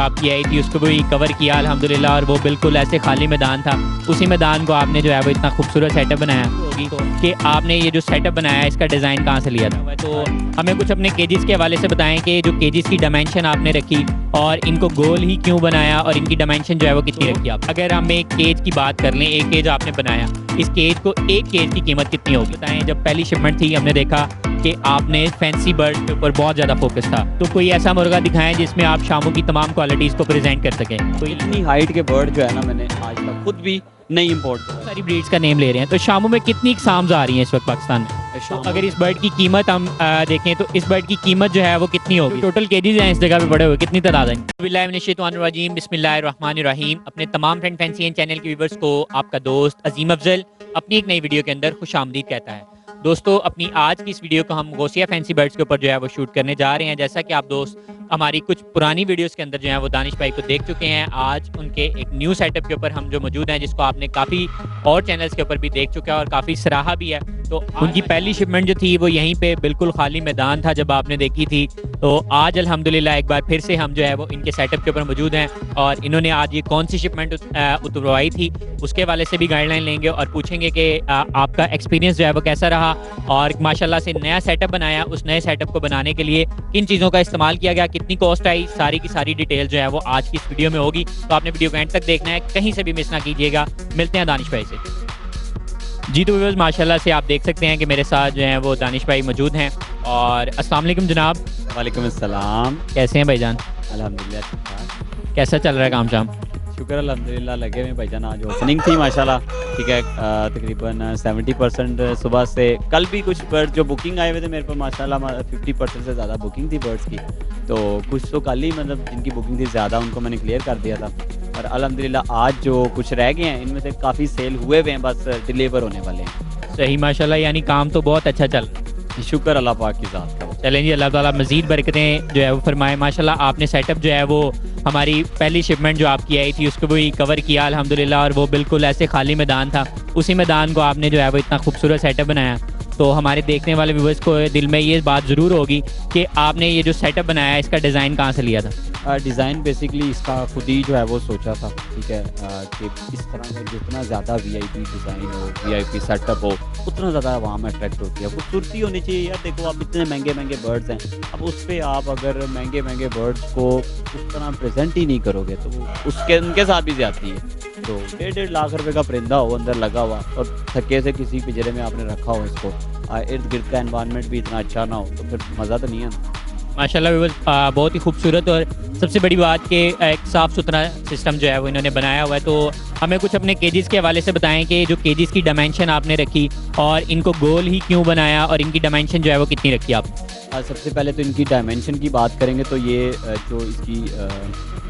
आपकी आई थी उसको भी कवर किया अल्हम्दुलिल्लाह, और वो बिल्कुल ऐसे खाली मैदान था। उसी मैदान को आपने जो है वो इतना खूबसूरत सेटअप बनाया होगी कि आपने ये जो सेटअप बनाया है इसका डिज़ाइन कहाँ से लिया था। तो हमें कुछ अपने केजेस के हवाले से बताएं कि जो केजेस की डायमेंशन आपने रखी और इनको गोल ही क्यों बनाया और इनकी डायमेंशन जो है वो कितनी रखी आप। अगर हम एक केज की बात कर लें, एक केज आपने बनाया, इस केज को एक केज की कीमत कितनी होगी बताएं। जब पहली शिपमेंट थी हमने देखा कि आपने फैंसी बर्ड के ऊपर बहुत ज़्यादा फोकस था, तो कोई ऐसा मुर्गा दिखाएं जिसमें आप शामों की तमाम क्वालिटीज़ को प्रेजेंट कर सकें। तो इतनी हाइट के बर्ड जो है ना, मैंने आज तक खुद भी नहीं इम्पोर्ट किया। सारी ब्रीड्स का नेम ले रहे हैं, तो शामों में कितनी इकसाम्स आ रही हैं इस वक्त पाकिस्तान में? तो अगर इस बर्ड की कीमत हम देखें तो इस बर्ड की कीमत जो है वो कितनी होगी? टोटल केजेस हैं इस जगह पे पड़े हुए, कितनी तादाद है? बिस्मिल्लाहिर्रहमानिर्रहीम, बिस्मिल्लाहिर्रहमानिर्रहीम। अपने तमाम फ्रेंड फैंसी चैनल के व्यूवर्स को आपका दोस्त अजीम अफजल अपनी एक नई वीडियो के अंदर खुशामदीद कहता है। दोस्तों, अपनी आज की इस वीडियो को हम ghausia फैंसी बर्ड्स के ऊपर जो है वो शूट करने जा रहे हैं। जैसा कि आप दोस्त हमारी कुछ पुरानी वीडियोस के अंदर जो है वो दानिश भाई को देख चुके हैं, आज उनके एक न्यू सेटअप के ऊपर हम जो मौजूद हैं, जिसको आपने काफ़ी और चैनल्स के ऊपर भी देख चुका है और काफ़ी सराहा भी है। तो उनकी पहली शिपमेंट जो थी वो यहीं पे बिल्कुल खाली मैदान था जब आपने देखी थी। तो आज अल्हम्दुलिल्लाह एक बार फिर से हम जो है वो इनके सेटअप के ऊपर मौजूद हैं और इन्होंने आज ये कौन सी शिपमेंट उतरवाई थी उसके वाले से भी गाइडलाइन लेंगे और पूछेंगे कि आपका एक्सपीरियंस जो है वो कैसा रहा और माशाल्लाह से नया सेटअप बनाया, उस नए सेटअप को बनाने के लिए किन चीज़ों का इस्तेमाल किया गया, कितनी कॉस्ट आई, सारी की सारी डिटेल जो है वो आज की इस वीडियो में होगी। तो आपने वीडियो को एंड तक देखना है, कहीं से भी मिस ना कीजिएगा। मिलते हैं दानिश भाई से। जी तो व्यूअर्स, माशाल्लाह से आप देख सकते हैं कि मेरे साथ जो हैं वो दानिश भाई मौजूद हैं। और अस्सलाम वालेकुम जनाब। वालेकुम अस्सलाम। कैसे हैं भाईजान? अल्हम्दुलिल्लाह। कैसा चल रहा है काम शाम? शुक्र अल्हम्दुलिल्लाह, लगे हुए भाईजान। आज ओपनिंग थी माशाल्लाह, ठीक है। तकरीबन 70% सुबह से। कल भी कुछ बर्ड जो बुकिंग आए हुए थे मेरे पर माशाल्लाह 50% से ज़्यादा बुकिंग थी बर्ड्स की। तो कुछ तो कल ही मतलब जिनकी बुकिंग थी ज़्यादा उनको मैंने क्लियर कर दिया था। और अल्हम्दुलिल्लाह आज जो कुछ रह गए हैं इनमें से काफ़ी सेल हुए हुए हैं, बस डिलीवर होने वाले हैं। सही माशाल्लाह, यानी काम तो बहुत अच्छा चल रहा है। शुक्र अल्लाह पाक की ज़ात का। चलें जी, अल्लाह ताला मज़ीद बरकतें जो है वो फरमाए। माशाल्लाह आपने सेटअप जो है वो हमारी पहली शिपमेंट जो आपकी आई थी उसको भी कवर किया अल्हम्दुलिल्लाह, और वो बिल्कुल ऐसे खाली मैदान था। उसी मैदान को आपने जो है वो इतना खूबसूरत सेटअप बनाया। तो हमारे देखने वाले व्यूवर्स को दिल में ये बात ज़रूर होगी कि आपने ये जो सेटअप बनाया है इसका डिज़ाइन कहाँ से लिया था? डिज़ाइन बेसिकली इसका खुद ही जो है वो सोचा था, ठीक है, कि इस तरह से जितना ज़्यादा वीआईपी डिज़ाइन हो, वीआईपी सेटअप हो, उतना ज़्यादा आवाम अट्रैक्ट होती है। खूबसूरती होनी चाहिए यार। देखो आप इतने महंगे महंगे बर्ड्स हैं, अब उस पर आप अगर महंगे महंगे बर्ड्स को उस तरह प्रेजेंट ही नहीं करोगे तो उसके उनके साथ भी ज़्यादती है। तो 1.5 लाख रुपए का परिंदा हो अंदर लगा हुआ और थके से किसी पिंजरे में आपने रखा हो इसको, इर्द गिर्द का एनवायरनमेंट भी इतना अच्छा ना हो, तो फिर मज़ा तो नहीं है ना। माशाल्लाह बहुत ही खूबसूरत और सबसे बड़ी बात कि एक साफ़ सुथरा सिस्टम जो है वो इन्होंने बनाया हुआ है। तो हमें कुछ अपने केजेस के हवाले से बताएं कि जो केजेस की डायमेंशन आपने रखी और इनको गोल ही क्यों बनाया और इनकी डायमेंशन जो है वो कितनी रखी आप? सबसे पहले तो इनकी डायमेंशन की बात करेंगे तो ये जो इसकी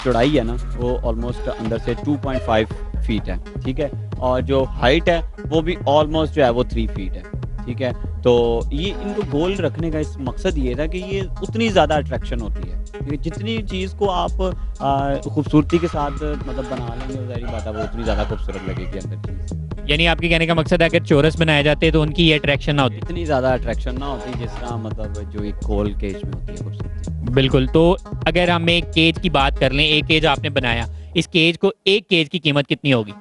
चौड़ाई है ना वो ऑलमोस्ट अंदर से 2.5 फीट है, ठीक है। और जो हाइट है वो भी ऑलमोस्ट जो है वो 3 फीट है, ठीक है। तो ये इनको गोल रखने का इस मकसद ये था कि ये उतनी ज़्यादा अट्रैक्शन होती है, जितनी चीज़ को आप खूबसूरती के साथ मतलब बना लेंगे, वो सारी बात है वो उतनी ज़्यादा खूबसूरत लगेगी अंदर चीज़। यानी आपके कहने का मकसद है अगर चौरस बनाए जाते तो उनकी ये अट्रैक्शन ना होती, इतनी ज़्यादा अट्रैक्शन ना होती जिस तरह मतलब जो एक गोल केज में होती है खूबसूरती। बिल्कुल। तो अगर हम एक केज की बात कर लें, एक केज आपने बनाया, इस केज को एक केज की कीमत कितनी होगी?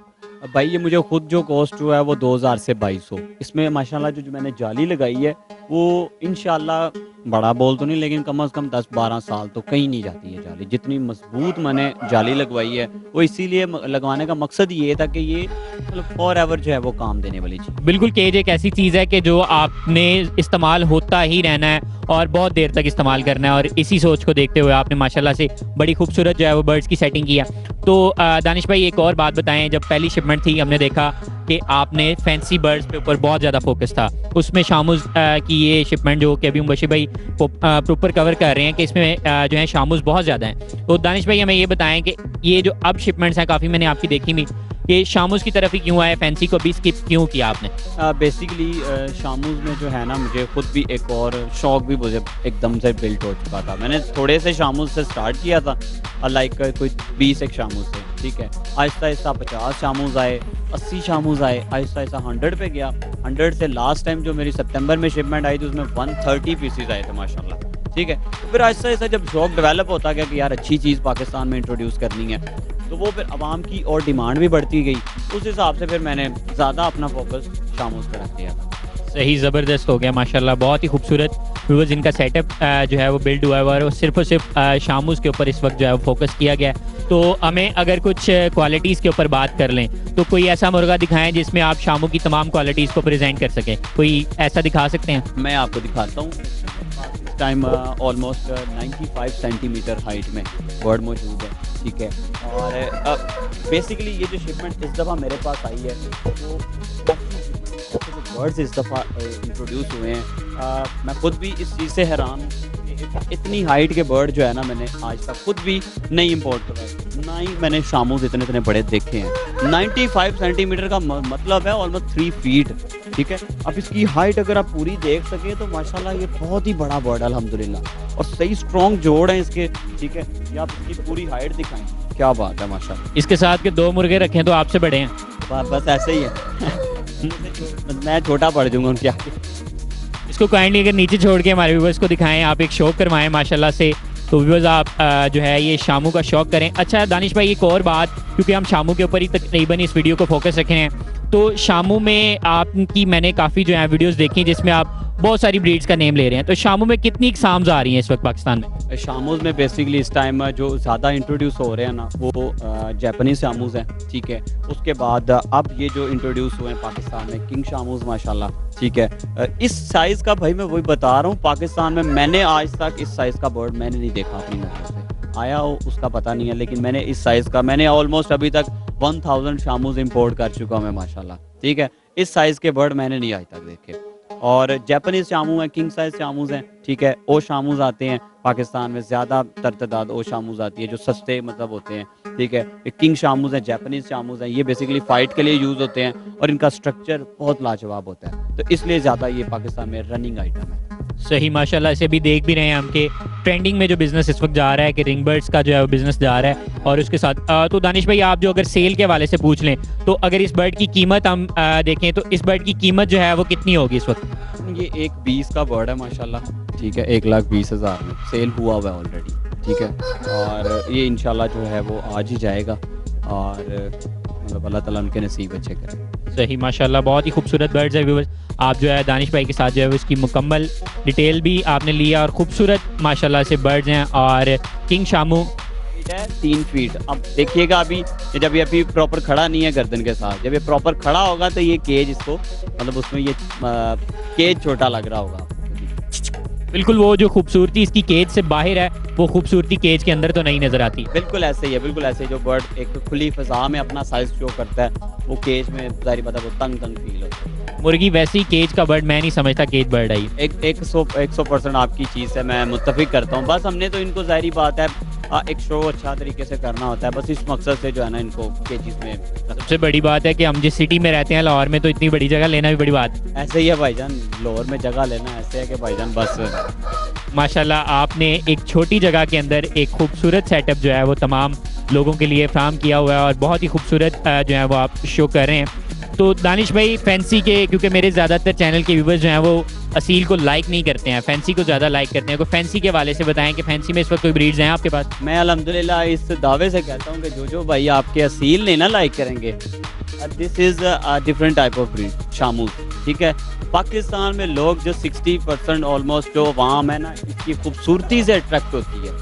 भाई ये मुझे खुद जो कॉस्ट हुआ है वो 2000 से 2200। इसमें माशाल्लाह जो मैंने जाली लगाई है वो इंशाल्लाह बड़ा बोल तो नहीं, लेकिन कम से कम 10-12 साल तो कहीं नहीं जाती है जाली। जितनी मजबूत मैंने जाली लगवाई है वो इसीलिए लगवाने का मकसद ये था कि ये मतलब फॉर एवर जो है वो काम देने वाली चीज़। बिल्कुल, केज एक ऐसी चीज़ है कि जो आपने इस्तेमाल होता ही रहना है और बहुत देर तक इस्तेमाल करना है, और इसी सोच को देखते हुए आपने माशाल्लाह से बड़ी खूबसूरत जो है वो बर्ड्स की सेटिंग किया। तो दानिश भाई एक और बात बताएं, जब पहली शिपमेंट थी हमने देखा कि आपने फैंसी बर्ड्स पे ऊपर बहुत ज़्यादा फोकस था, उसमें शामूज़ की ये शिपमेंट जो कि अभी मुबशिर भाई प्रॉपर कवर कर रहे हैं कि इसमें जो है शामूज़ बहुत ज़्यादा हैं। तो दानिश भाई हमें ये बताएं कि ये जो अब शिपमेंट्स हैं काफ़ी मैंने आपकी देखी भी, ये शामूज़ की तरफ ही क्यों आए, फैंसी को भी स्किप क्यों किया आपने? बेसिकली शामूज़ में जो है ना मुझे खुद भी एक और शौक भी मुझे एकदम से बिल्ट हो चुका था। मैंने थोड़े से शामूज़ से स्टार्ट किया था, लाइक कोई 20 एक शामूज़ से, ठीक है। आहिस्ता आहिस्ता 50 शामूज़ आए, 80 शामूज़ आए, आहिस्ता आहिस्ता 100 पे गया। 100 से लास्ट टाइम जो मेरी सितंबर में शिपमेंट आई थी उसमें 130 पीसीज आए थे माशाल्लाह। ठीक है। तो फिर आहिस्ता आहिस्ता जब शौक डेवलप होता गया कि यार अच्छी चीज़ पाकिस्तान में इंट्रोड्यूस करनी है, तो वो फिर आवाम की और डिमांड भी बढ़ती गई। उस हिसाब से फिर मैंने ज़्यादा अपना फोकस शामूज़ पे रख दिया था। सही ज़बरदस्त हो गया माशाल्लाह, बहुत ही खूबसूरत व्यूअर्स इनका सेटअप जो है वो बिल्ड हुआ है और सिर्फ और सिर्फ शामूज़ के ऊपर इस वक्त जो है वो फोकस किया गया है। तो हमें अगर कुछ क्वालिटीज़ के ऊपर बात कर लें तो कोई ऐसा मुर्गा दिखाएं जिसमें आप शामू की तमाम क्वालिटीज़ को प्रेजेंट कर सकें, कोई ऐसा दिखा सकते हैं? मैं आपको दिखाता हूँ। इस टाइम ऑलमोस्ट 95 सेंटीमीटर हाइट में बर्ड मौजूद है, ठीक है। और बेसिकली ये जो शिपमेंट इस दफ़ा मेरे पास आई है वो बर्ड्स इस दफ़ा इंट्रोड्यूस हुए हैं। मैं खुद भी इस चीज़ से हैरान हूँ कि इतनी हाइट के बर्ड जो है ना, मैंने आज तक खुद भी नहीं इंपोर्ट करवाए, ना ही मैंने शामूज़ इतने इतने बड़े देखे हैं। 95 सेंटीमीटर का मतलब है ऑलमोस्ट 3 फीट, ठीक है। अब इसकी हाइट अगर आप पूरी देख सकें तो माशाल्लाह ये बहुत ही बड़ा बर्ड है अल्हम्दुलिल्लाह, और सही स्ट्रॉन्ग जोड़ हैं इसके, ठीक है। ये आप इसकी पूरी हाइट दिखाएं, क्या बात है माशाल्लाह। इसके साथ के 2 मुर्गे रखें तो आपसे बड़े हैं। बस ऐसे ही है। मैं छोटा पड़ जाऊंगा उनके आगे। इसको काइंडली अगर नीचे छोड़ के हमारे व्यूवर्स को दिखाएं, आप एक शौक करवाएं माशाल्लाह से, तो व्यूवर्स आप जो है ये शामू का शौक करें। अच्छा दानिश भाई, एक और बात, क्योंकि हम शामू के ऊपर ही तकरीबन इस वीडियो को फोकस रखे हैं, तो शामू में आपकी मैंने काफ़ी जो है वीडियोस देखी जिसमें आप बहुत सारी ब्रीड्स का नेम ले रहे हैं, तो शामू में कितनी इकसाम्स आ रही हैं इस वक्त पाकिस्तान में? शामूज़ में बेसिकली इस टाइम जो ज़्यादा इंट्रोड्यूस हो रहे हैं ना वो जापानीज़ शामूज़ हैं, ठीक है। उसके बाद अब ये जो इंट्रोड्यूस हुए हैं पाकिस्तान में किंग शामूज़ माशाल्लाह, ठीक है। इस साइज़ का भाई मैं वही बता रहा हूँ, पाकिस्तान में मैंने आज तक इस साइज़ का बर्ड मैंने नहीं देखा अपनी नज़रों से। आया हो उसका पता नहीं है, लेकिन मैंने इस साइज़ का मैंने ऑलमोस्ट अभी तक 1000 शामूज़ इंपोर्ट कर चुका हूँ मैं माशाल्लाह, ठीक है। इस साइज़ के बर्ड मैंने नहीं आज तक देखे। और जापानीज़ शामू हैं, किंग साइज़ शामूज़ हैं, ठीक है। ओ शामूज़ आते हैं पाकिस्तान में, ज़्यादातर तादाद ओ शामूज़ आती है जो सस्ते मतलब होते हैं, ठीक है। किंग शामूज़ हैं, जापानीज़ शामूज़ हैं, ये बेसिकली फ़ाइट के लिए यूज़ होते हैं और इनका स्ट्रक्चर बहुत लाजवाब होता है, तो इसलिए ज़्यादा ये पाकिस्तान में रनिंग आइटम है। सही माशाल्लाह, इसे भी देख भी रहे हैं हम के ट्रेंडिंग में जो बिज़नेस इस वक्त जा रहा है कि रिंग बर्ड्स का जो है वो बिज़नेस जा रहा है। और उसके साथ तो दानिश भाई, आप जो अगर सेल के हवाले से पूछ लें तो अगर इस बर्ड की कीमत हम देखें तो इस बर्ड की कीमत जो है वो कितनी होगी इस वक्त? ये 1.20 का बर्ड है माशाल्लाह, ठीक है। 1,20,000 में सेल हुआ हुआ है ऑलरेडी, ठीक है। और ये इंशाल्लाह जो है वो आज ही जाएगा और मतलब अल्लाह ताला उनके नसीब अच्छे करे। सही माशाल्लाह, बहुत ही खूबसूरत बर्ड्स है व्यूअर्स। आप जो है दानिश भाई के साथ जो है वो इसकी मुकम्मल डिटेल भी आपने लिया और खूबसूरत माशाल्लाह से बर्ड्स हैं। और किंग शामू 3 फीट। अब देखिएगा अभी जब ये अभी प्रॉपर खड़ा नहीं है गर्दन के साथ, जब ये प्रॉपर खड़ा होगा तो ये केज इसको मतलब उसमें ये केज छोटा लग रहा होगा। बिल्कुल, वो जो खूबसूरती इसकी केज से बाहर है वो खूबसूरती केज के अंदर तो नहीं नजर आती। बिल्कुल ऐसे ही है, बिल्कुल ऐसे ही। जो बर्ड एक खुली फिजा में अपना साइज शो करता है वो केज में जारी पता वो तंग तंग फील होता है। मुर्गी वैसे ही केज का बर्ड मैं नहीं समझता केज बर्ड है ये। 100% आपकी चीज़ है, मैं मुत्तफिक करता हूँ। बस हमने तो इनको जाहिर बात है एक शो अच्छा तरीके से करना होता है, बस इस मकसद से जो है ना इनको केजेस में। सबसे बड़ी बात है कि हम जिस सिटी में रहते हैं लाहौर में, तो इतनी बड़ी जगह लेना भी बड़ी बात है। ऐसे ही है भाईजान, लाहौर में जगह लेना ऐसे है कि भाईजान बस माशाल्लाह आपने एक छोटी जगह के अंदर एक खूबसूरत सेटअप जो है वो तमाम लोगों के लिए फ्राहम किया हुआ है और बहुत ही खूबसूरत जो है वो आप शो कर रहे हैं। तो दानिश भाई, फैंसी के, क्योंकि मेरे ज़्यादातर चैनल के व्यूवर्स जो हैं वो असील को लाइक नहीं करते हैं, फैंसी को ज़्यादा लाइक करते हैं, तो फैंसी के वाले से बताएं कि फैंसी में इस वक्त कोई ब्रीड्स हैं आपके पास? मैं अल्हम्दुलिल्लाह इस दावे से कहता हूँ कि जो भाई आपके असील नहीं ना लाइक करेंगे, this is a different type of breed शामूज़, ठीक है। पाकिस्तान में लोग जो 60% ऑलमोस्ट जो अवाम है ना इसकी खूबसूरती से अट्रैक्ट होती है।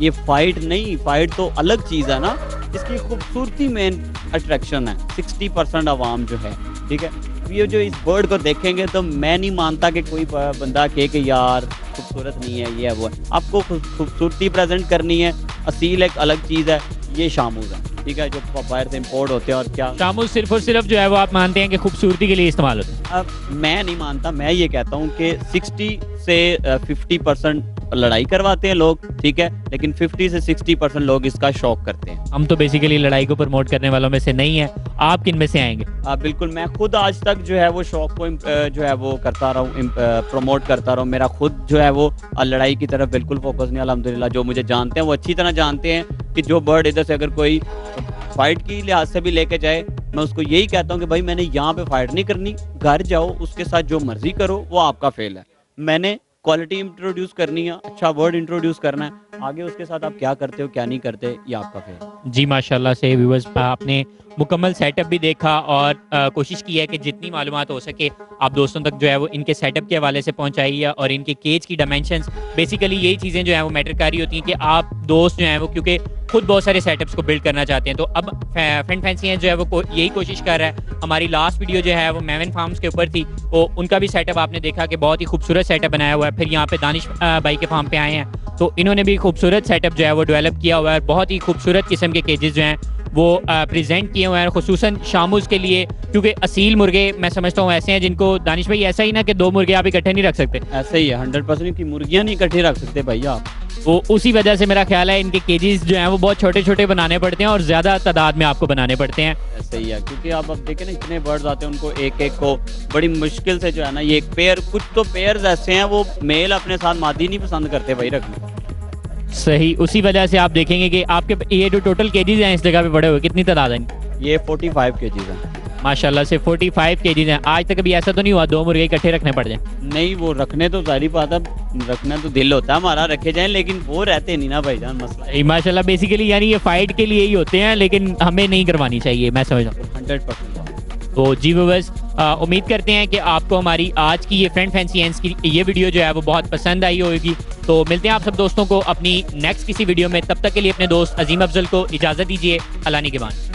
ये फाइट नहीं, फाइट तो अलग चीज़ है ना, इसकी खूबसूरती मेन अट्रैक्शन है 60% अवाम जो है, ठीक है। ये जो इस बर्ड को देखेंगे तो मैं नहीं मानता कि कोई बंदा कहे कि यार खूबसूरत नहीं है, ये है वो है। आपको खूबसूरती प्रेजेंट करनी है, असील एक अलग चीज़ है, ये शामूज़ है, ठीक है, जो बाहर से इंपोर्ट होते हैं। और क्या शामूज़ सिर्फ और सिर्फ जो है वो आप मानते हैं कि खूबसूरती के लिए इस्तेमाल होते हैं? अब मैं नहीं मानता, मैं ये कहता हूँ कि 60 से 50% लड़ाई करवाते हैं लोग, ठीक है, लेकिन 50 से 60% लोग इसका शौक करते हैं। हम तो बेसिकली लड़ाई को प्रमोट करने वालों में से नहीं है, आप किन में से आएंगे? बिल्कुल, मैं खुद आज तक जो है वो शौक को जो है वो करता रहा हूँ, प्रमोट करता रहा हूँ। मेरा खुद जो है वो लड़ाई की तरफ बिल्कुल फोकस नहीं। अल्हम्दुलिल्लाह जो मुझे जानते हैं वो अच्छी तरह जानते हैं कि जो बर्ड इधर से अगर कोई फाइट की लिहाज से भी लेके जाए, मैं उसको यही कहता हूँ कि भाई मैंने यहाँ पे फाइट नहीं करनी, घर जाओ उसके साथ जो मर्जी करो, वो आपका फेल है। मैंने क्वालिटी इंट्रोड्यूस करनी है, अच्छा वर्ड इंट्रोड्यूस करना है, आगे उसके साथ आप क्या करते हो क्या नहीं करते ये आपका फेर। जी माशाल्लाह से व्यूअर्स आपने मुकम्मल सेटअप भी देखा और कोशिश की है कि जितनी मालूमात हो सके आप दोस्तों तक जो है वो इनके सेटअप के हवाले से पहुंचाइए और इनके केज की डायमेंशंस, बेसिकली यही चीज़ें जो है वो मैटर कर रही होती हैं कि आप दोस्त जो हैं वो क्योंकि खुद बहुत सारे सेटअप्स को बिल्ड करना चाहते हैं। तो अब फ्रेंड फैंसी जो है वो यही कोशिश कर रहा है। हमारी लास्ट वीडियो जो है वो मेवन फार्म्स के ऊपर थी, तो उनका भी सेटअप आपने देखा कि बहुत ही खूबसूरत सेटअप बनाया हुआ है। फिर यहाँ पे दानिश भाई के फार्म पे आए हैं तो इन्होंने भी खूबसूरत सेटअप जो है वो डेवलप किया हुआ है। बहुत ही खूबसूरत किस्म के केजेस जो हैं वो प्रेजेंट किए हुए हैं, खुसूसन शामूस के लिए, क्योंकि असील मुर्गे मैं समझता हूँ ऐसे हैं जिनको दानिश भाई ऐसा ही ना कि दो मुर्गे आप इकट्ठे नहीं रख सकते। ऐसे ही है 100% की मुर्गियाँ नहीं इकट्ठी रख सकते भैया आप। तो उसी वजह से मेरा ख्याल है इनके केजेस जो हैं वो बहुत छोटे छोटे बनाने पड़ते हैं और ज़्यादा तादाद में आपको बनाने पड़ते हैं। ऐसे ही है क्योंकि आप अब देखें ना इतने बर्ड्स आते हैं उनको एक एक को बड़ी मुश्किल से जो है ना ये एक पेयर, कुछ तो पेयर्स ऐसे हैं वो मेल अपने साथ मादी नहीं पसंद करते भाई रखना। सही, उसी वजह से आप देखेंगे कि आपके ये जो टोटल केजीज हैं इस जगह पे पड़े हुए कितनी तादाद है? ये 45 केजीज हैं माशाल्लाह से 45 केजीज हैं। आज तक कभी ऐसा तो नहीं हुआ दो मुर्गे इकट्ठे रखने पड़ जाए? नहीं, वो रखने तो सारी बात है, रखना तो दिल होता है हमारा रखे जाएं, लेकिन वो रहते नहीं ना भाईजान, मसला। माशाल्लाह बेसिकली यानी ये फाइट के लिए ही होते हैं लेकिन हमें नहीं करवानी चाहिए, मैं समझ रहा हूँ 100%। तो जी व्यूअर्स उम्मीद करते हैं कि आपको हमारी आज की ये फ्रेंड फैंसी हैंड्स की ये वीडियो जो है वो बहुत पसंद आई होगी। तो मिलते हैं आप सब दोस्तों को अपनी नेक्स्ट किसी वीडियो में, तब तक के लिए अपने दोस्त अजीम अफजल को इजाज़त दीजिए। अल्लाह निगहबान।